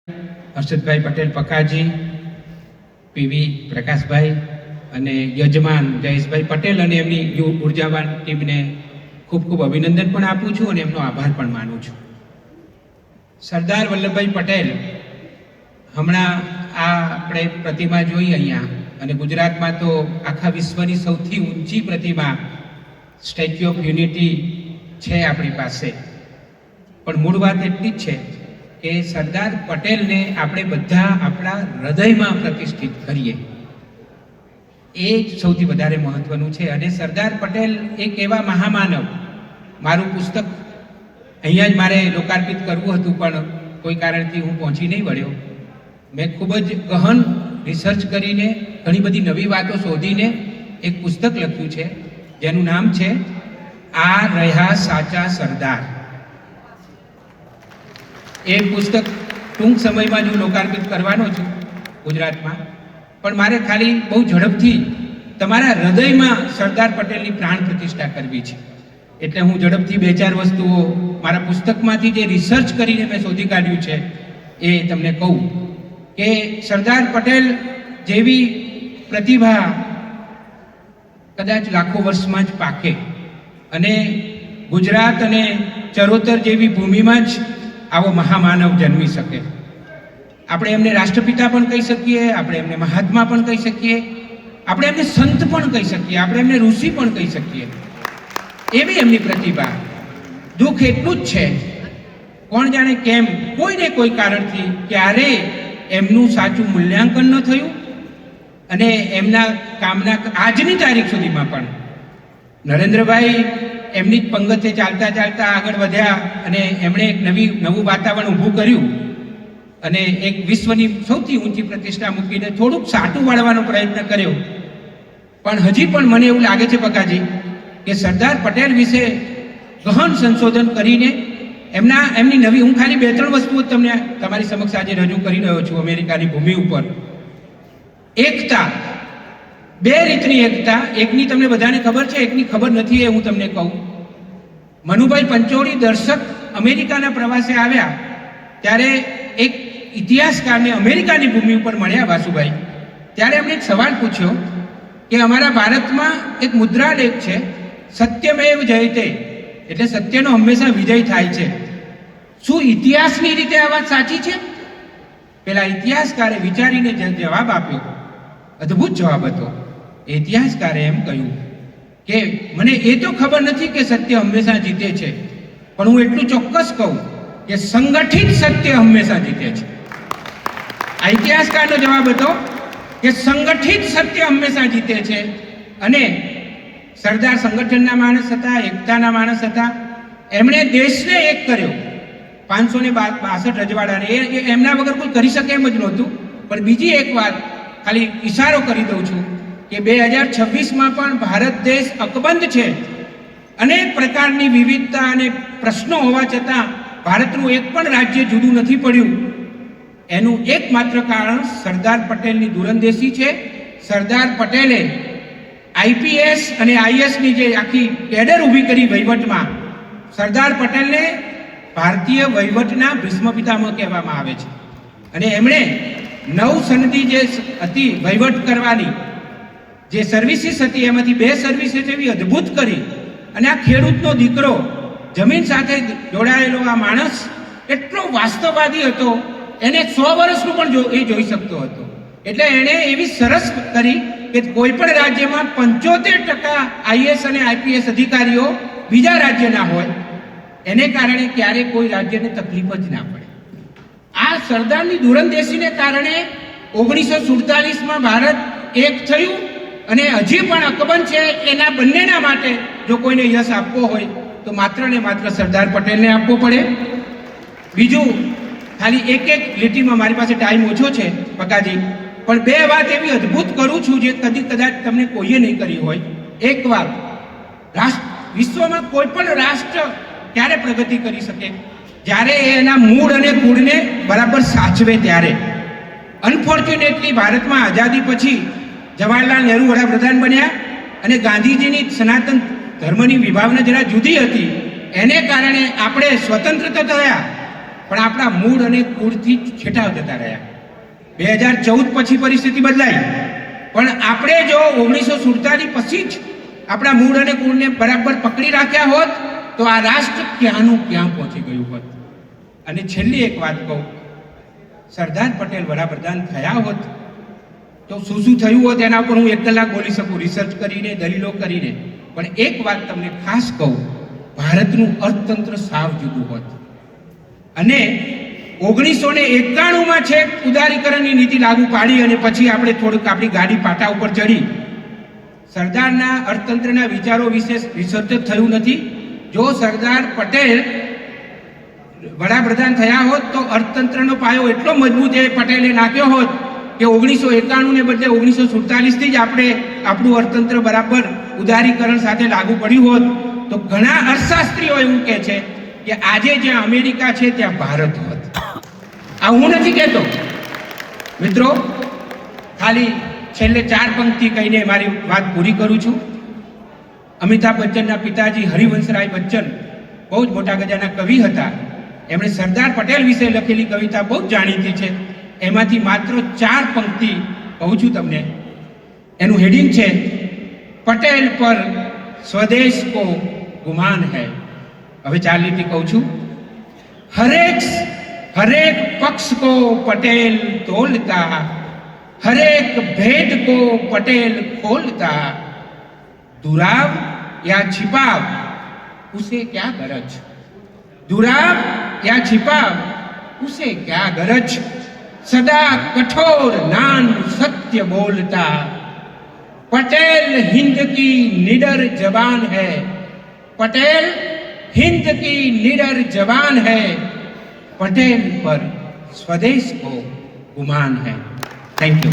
Harshadbhai Patel પકાજી, PV Prakashbhai અને યજમાન જયેશભાઈ પટેલ અને એમની ઉર્જાવાન ટીમને ખૂબ ખૂબ અભિનંદન પણ આપું છું અને એમનો આભાર પણ માનું છું. સરદાર વલ્લભભાઈ પટેલ, હમણાં આ આપણે પ્રતિમા જોઈ અહીંયા, અને ગુજરાતમાં તો આખા વિશ્વની સૌથી ઊંચી પ્રતિમા સ્ટેચ્યુ ઓફ યુનિટી છે આપણી પાસે. પણ મૂળ વાત એટલી જ છે કે સરદાર પટેલને આપણે બધા આપણા હૃદયમાં પ્રતિષ્ઠિત કરીએ, એ જ સૌથી વધારે મહત્વનું છે. અને સરદાર પટેલ એક એવા મહામાનવ, મારું પુસ્તક અહીંયા જ મારે લોકાર્પિત કરવું હતું પણ કોઈ કારણથી હું પહોંચી નહીં વળ્યો. મેં ખૂબ જ ગહન રિસર્ચ કરીને ઘણી બધી નવી વાતો શોધીને એક પુસ્તક લખ્યું છે જેનું નામ છે આ રહ્યા સાચા સરદાર. એ પુસ્તક ટૂંક સમયમાં જ હું લોકાર્પિત કરવાનો છું ગુજરાતમાં. પણ મારે ખાલી બહુ ઝડપથી તમારા હૃદયમાં સરદાર પટેલની પ્રાણ પ્રતિષ્ઠા કરવી છે. એટલે હું ઝડપથી બે ચાર વસ્તુઓ મારા પુસ્તકમાંથી જે રિસર્ચ કરીને મેં શોધી કાઢ્યું છે એ તમને કહું કે સરદાર પટેલ જેવી પ્રતિભા કદાચ લાખો વર્ષમાં જ પાકે, અને ગુજરાત અને ચરોતર જેવી ભૂમિમાં જ આવો મહામાનવ જન્મી શકે. આપણે એમને રાષ્ટ્રપિતા પણ કહી શકીએ, આપણે એમને મહાત્મા પણ કહી શકીએ, આપણે એમને સંત પણ કહી શકીએ, આપણે એમને ઋષિ પણ કહી શકીએ. એવી એમની પ્રતિભા. દુઃખ એટલું જ છે, કોણ જાણે કેમ કોઈને કોઈ કારણથી ક્યારે એમનું સાચું મૂલ્યાંકન ન થયું, અને એમના કામના આજની તારીખ સુધીમાં પણ નરેન્દ્રભાઈ એમની જ પંગતે ચાલતા ચાલતા આગળ વધ્યા અને એમણે એક નવું વાતાવરણ ઊભું કર્યું અને એક વિશ્વની સૌથી ઊંચી પ્રતિષ્ઠા મૂકીને થોડુંક સાટું વાળવાનો પ્રયત્ન કર્યો. પણ હજી પણ મને એવું લાગે છે પકાજી કે સરદાર પટેલ વિશે ગહન સંશોધન કરીને એમની નવી, હું ખાલી બે ત્રણ વસ્તુઓ તમને તમારી સમક્ષ આજે રજૂ કરી રહ્યો છું. અમેરિકાની ભૂમિ ઉપર એકતા, બે રીતની એકતા. એકની તમને બધાને ખબર છે, એકની ખબર નથી, એ હું તમને કહું. મનુભાઈ પંચોળી દર્શક અમેરિકાના પ્રવાસે આવ્યા ત્યારે એક ઇતિહાસકારને અમેરિકાની ભૂમિ ઉપર મળ્યા વાસુભાઈ. ત્યારે એમણે એક સવાલ પૂછ્યો કે અમારા ભારતમાં એક મુદ્રાલેખ છે, સત્યમેવ જયતે, એટલે સત્યનો હંમેશા વિજય થાય છે. શું ઇતિહાસની રીતે આ વાત સાચી છે? પેલા ઇતિહાસકારે વિચારીને જવાબ આપ્યો, અદ્ભુત જવાબ હતો. ઇતિહાસકારે એમ કહ્યું કે મને એ તો ખબર નથી કે સત્ય હંમેશા જીતે છે, પણ હું એટલું ચોક્કસ કહું કે સંગઠિત સત્ય હંમેશા જીતે છે. આ ઇતિહાસકારનો જવાબ હતો કે સંગઠિત સત્ય હંમેશા જીતે છે. અને સરદાર સંગઠનના માણસ હતા, એકતાના માણસ હતા. એમણે દેશને એક કર્યો, 562 રજવાડાને. એ એમના વગર કોઈ કરી શકે એમ જ નહોતું. પણ બીજી એક વાત ખાલી ઇશારો કરી દઉં છું કે 2026માં પણ ભારત દેશ અકબંધ છે. અનેક પ્રકારની વિવિધતા અને પ્રશ્નો હોવા છતાં ભારતનું એક પણ રાજ્ય જુદું નથી પડ્યું. એનું એકમાત્ર કારણ સરદાર પટેલની દૂરંદેશી છે. સરદાર પટેલે આઈપીએસ અને આઈએસની જે આખી કેડર ઊભી કરી વહીવટમાં, સરદાર પટેલને ભારતીય વહીવટના ભીષ્મ પિતામહ કહેવામાં આવે છે. અને એમણે 9 સનદી જે હતી વહીવટ કરવાની, જે સર્વિસીસ હતી, એમાંથી 2 સર્વિસીસ એવી અદ્ભુત કરી. અને આ ખેડૂતનો દીકરો, જમીન સાથે જોડાયેલો આ માણસ એટલો વાસ્તવવાદી હતો, એને 100 વર્ષનું પણ એ જોઈ શકતો હતો. એટલે એણે એવી સરસ કરી કે કોઈ પણ રાજ્યમાં 75% આઈએસ અને આઈપીએસ અધિકારીઓ બીજા રાજ્યના હોય, એને કારણે ક્યારેય કોઈ રાજ્યને તકલીફ જ ના પડે. આ સરદારની દૂરંદેશીને કારણે 1947માં ભારત એક થયું, અને હજી પણ અકબંધ છે. એના બંનેના માટે જો કોઈને યશ આપવો હોય તો માત્ર ને માત્ર સરદાર પટેલને આપવો પડે. બીજું, ખાલી એક લીટીમાં, મારી પાસે ટાઈમ ઓછો છે પકાજી, પણ 2 વાત એવી અદ્ભુત કરું છું જે કદાચ તમને કોઈએ નહીં કરી હોય. એક વાત, વિશ્વમાં કોઈ પણ રાષ્ટ્ર ક્યારે પ્રગતિ કરી શકે? જ્યારે એના મૂળ અને કુળને બરાબર સાચવે ત્યારે. અનફોર્ચ્યુનેટલી ભારતમાં આઝાદી પછી જવાહરલાલ નહેરુ વડાપ્રધાન બન્યા, અને ગાંધીજીની સનાતન ધર્મની વિભાવના જરા જુદી હતી. એને કારણે આપણે સ્વતંત્ર થયા, પણ આપણા મૂળ અને કુળથી છેટા જતા રહ્યા. 2014 પછી પરિસ્થિતિ બદલાઈ, પણ આપણે જો 1947 પછી જ આપણા મૂળ અને કુળને બરાબર પકડી રાખ્યા હોત તો આ રાષ્ટ્ર ક્યાંનું ક્યાં પહોંચી ગયું હોત. અને છેલ્લી એક વાત કહું, સરદાર પટેલ વડાપ્રધાન થયા હોત તો શું શું થયું હોત એના પર હું 1 કલાક બોલી શકું, રિસર્ચ કરીને, દલીલો કરીને. પણ એક વાત તમને ખાસ કહું, ભારતનું અર્થતંત્ર સાવ જુદું હોત. અને 1991માં છે ઉદારીકરણની નીતિ લાગુ પાડી અને પછી આપણે થોડુંક આપણી ગાડી પાટા ઉપર ચડી. સરદારના અર્થતંત્રના વિચારો વિશે રિસર્ચ થયું નથી. જો સરદાર પટેલ વડાપ્રધાન થયા હોત તો અર્થતંત્રનો પાયો એટલો મજબૂત એ પટેલે નાખ્યો હોત કે 1991 ને બદલે 1947 થી જ આપણે આપણું અર્થતંત્ર બરાબર ઉદારીકરણ સાથે લાગુ પડ્યું હોત તો ઘણા અર્થશાસ્ત્રીઓ એવું કહે છે કે આજે જ્યાં અમેરિકા છે ત્યાં ભારત હોત. આ હું નથી કહેતો મિત્રો, ખાલી છેલ્લે 4 પંક્તિ કહીને મારી વાત પૂરી કરું છું. અમિતાભ બચ્ચનના પિતાજી હરિવંશરાય બચ્ચન બહુ જ મોટા ગજાના કવિ હતા. એમણે સરદાર પટેલ વિશે લખેલી કવિતા બહુ જ જાણીતી છે. એમાંથી માત્ર 4 પંક્તિ કહું છું તમને. એનું હેડિંગ છે પટેલ પર સ્વદેશ કો ગુમાન હૈ. હવે 4 લીટી કહું છું. हरेक पक्ष को पटेल तोलता, हरेक भेद को पटेल खोलता, दुराव या छिपाव उसे क्या गरज, दुराव या छिपाव उसे क्या गरज, सदा कठोर नान सत्य बोलता, पटेल हिंद की निडर जवान है, पटेल हिंद की निडर जवान है, पटेल पर स्वदेश को गुमान है. Thank you.